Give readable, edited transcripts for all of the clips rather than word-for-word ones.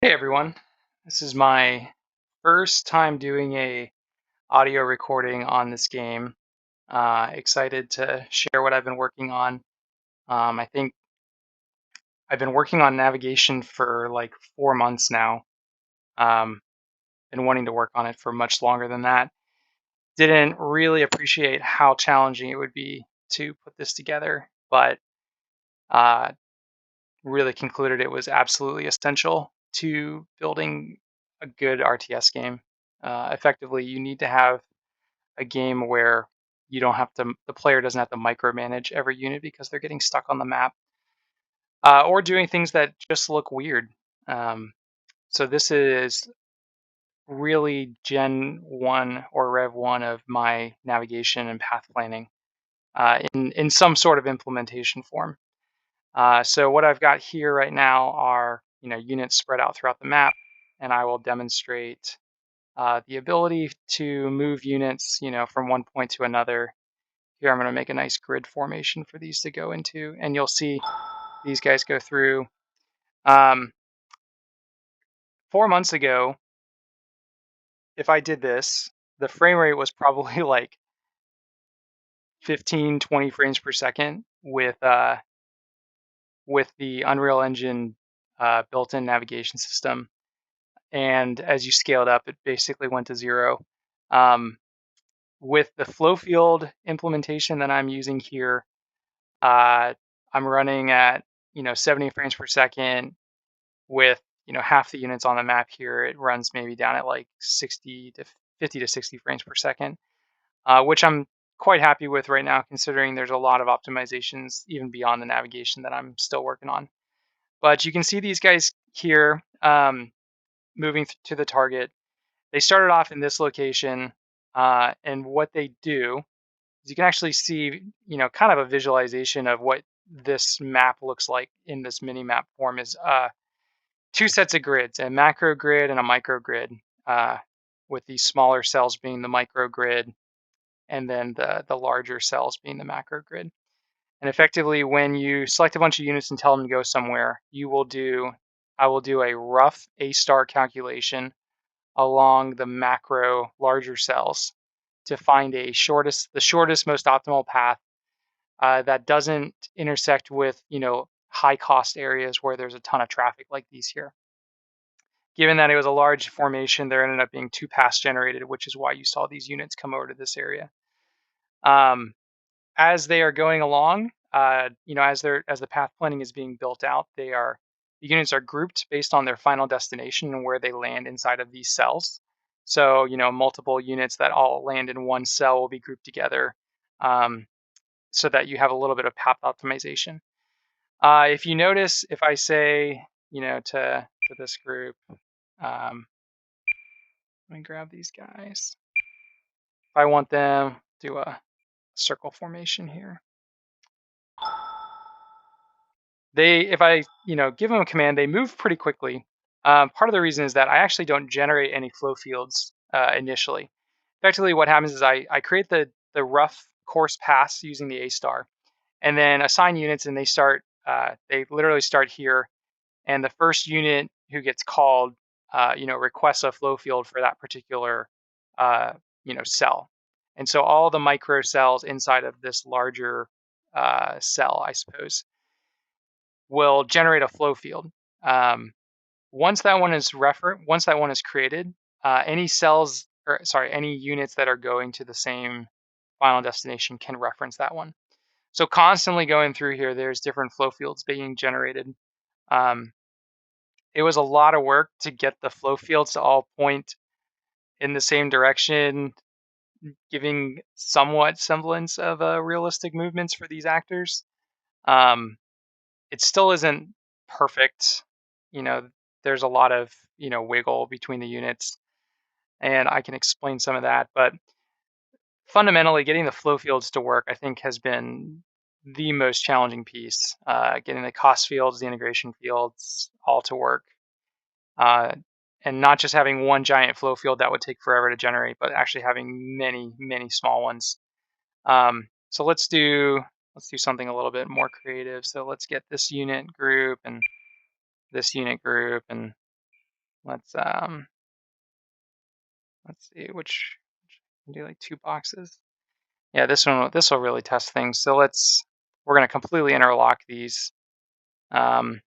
Hey everyone, this is my first time doing a audio recording on this game. Excited to share what I've been working on. I think I've been working on navigation for like 4 months now. Um, been wanting to work on it for much longer than that. Didn't really appreciate how challenging it would be to put this together, but uh, really concluded it was absolutely essential to building a good RTS game. Effectively, you need to have a game where you don't have to, the player doesn't have to micromanage every unit because they're getting stuck on the map or doing things that just look weird. Um, so this is really Gen 1 or Rev 1 of my navigation and path planning in some sort of implementation form. So what I've got here right now are units spread out throughout the map, and I will demonstrate the ability to move units from one point to another. Here I'm going to make a nice grid formation for these to go into, and you'll see these guys go through. Um, 4 months ago, if I did this, the frame rate was probably like 15, 20 frames per second with the Unreal Engine built-in navigation system. And as you scaled up, it basically went to zero. Um, with the flow field implementation that I'm using here, I'm running at 70 frames per second with half the units on the map here. It runs maybe down at like 60 to 50 to 60 frames per second, which I'm quite happy with right now, considering there's a lot of optimizations even beyond the navigation that I'm still working on. But you can see these guys here moving to the target. They started off in this location, and what they do is you can actually see, kind of a visualization of what this map looks like in this mini map form is two sets of grids, a macro grid and a micro grid, uh, with these smaller cells being the micro grid and then the larger cells being the macro grid. And effectively, when you select a bunch of units and tell them to go somewhere, I will do a rough A star calculation along the macro larger cells to find the shortest, most optimal path that doesn't intersect with, high cost areas where there's a ton of traffic like these here. Given that it was a large formation, there ended up being two paths generated, which is why you saw these units come over to this area. Um, as they are going along, as the path planning is being built out, the units are grouped based on their final destination and where they land inside of these cells. So, multiple units that all land in one cell will be grouped together, so that you have a little bit of path optimization. If you notice, if I say, to this group, let me grab these guys. If I want them, do a circle formation here. If I, give them a command, they move pretty quickly. Part of the reason is that I actually don't generate any flow fields initially. Effectively, what happens is I create the rough course paths using the A star, and then assign units, and they literally start here, and the first unit who gets called, requests a flow field for that particular, cell. And so all the micro cells inside of this larger cell, I suppose, will generate a flow field. Um, once that one is created, any units that are going to the same final destination can reference that one. So constantly going through here, there's different flow fields being generated. Um, it was a lot of work to get the flow fields to all point in the same direction, giving somewhat semblance of realistic movements for these actors. Um, it still isn't perfect. You know, there's a lot of wiggle between the units, and I can explain some of that. But fundamentally, getting the flow fields to work, I think, has been the most challenging piece. Getting the cost fields, the integration fields, all to work. And not just having one giant flow field that would take forever to generate, but actually having many, many small ones. So let's do something a little bit more creative. So let's get this unit group and this unit group, and let's see which can do like 2 boxes. Yeah, this will really test things. So we're gonna completely interlock these. Um,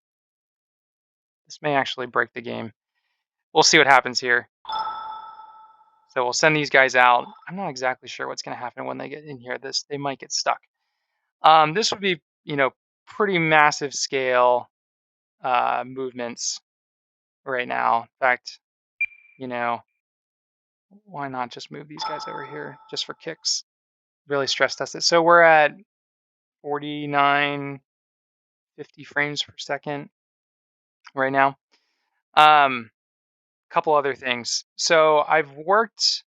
this may actually break the game. We'll see what happens here. So we'll send these guys out. I'm not exactly sure what's gonna happen when they get in here. They might get stuck. This would be, pretty massive scale movements right now. In fact, you know, why not just move these guys over here just for kicks? Really stress test it. So we're at 49, 50 frames per second right now. Couple other things. So I've worked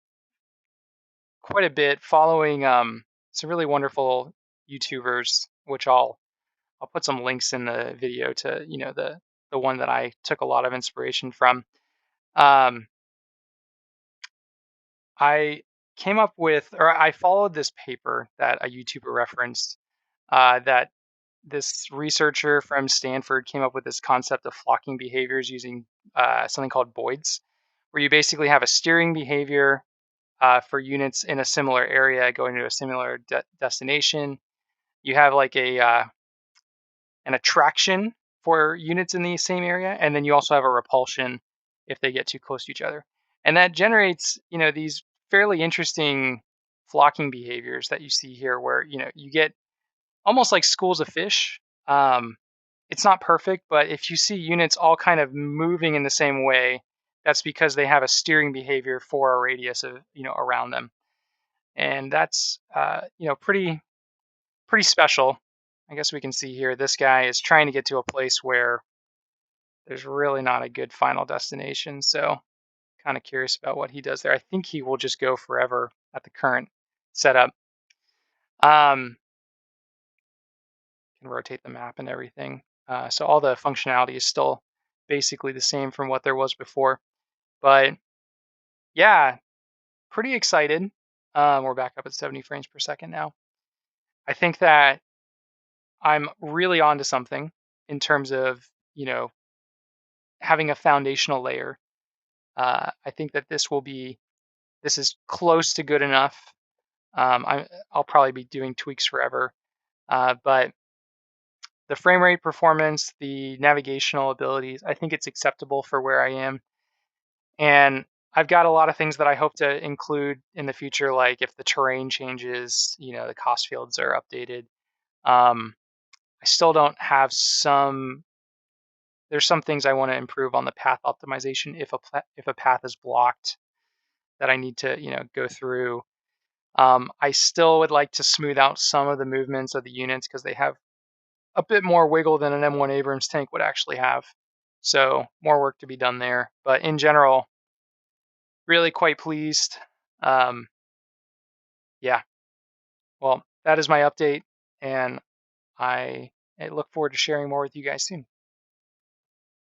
quite a bit following some really wonderful YouTubers, which I'll put some links in the video to, the one that I took a lot of inspiration from. Um, I came up with, or I followed this paper that a YouTuber referenced, that this researcher from Stanford came up with this concept of flocking behaviors using something called Boids, where you basically have a steering behavior for units in a similar area going to a similar destination. You have like an attraction for units in the same area, and then you also have a repulsion if they get too close to each other. And that generates, these fairly interesting flocking behaviors that you see here, where you get almost like schools of fish. Um, it's not perfect, but if you see units all kind of moving in the same way, that's because they have a steering behavior for a radius of around them, and that's pretty special. I guess we can see here this guy is trying to get to a place where there's really not a good final destination. So kind of curious about what he does there. I think he will just go forever at the current setup. Um, can rotate the map and everything. So all the functionality is still basically the same from what there was before. But yeah, pretty excited. We're back up at 70 frames per second now. I think that I'm really onto something in terms of, having a foundational layer. I think that this is close to good enough. I'll probably be doing tweaks forever, but the frame rate performance, the navigational abilities, I think it's acceptable for where I am. And I've got a lot of things that I hope to include in the future, like if the terrain changes, the cost fields are updated. I still don't have there's some things I want to improve on the path optimization if a path is blocked that I need to go through. I still would like to smooth out some of the movements of the units because they have a bit more wiggle than an M1 Abrams tank would actually have. So more work to be done there. But in general, really quite pleased. Um, yeah. Well, that is my update, and I look forward to sharing more with you guys soon.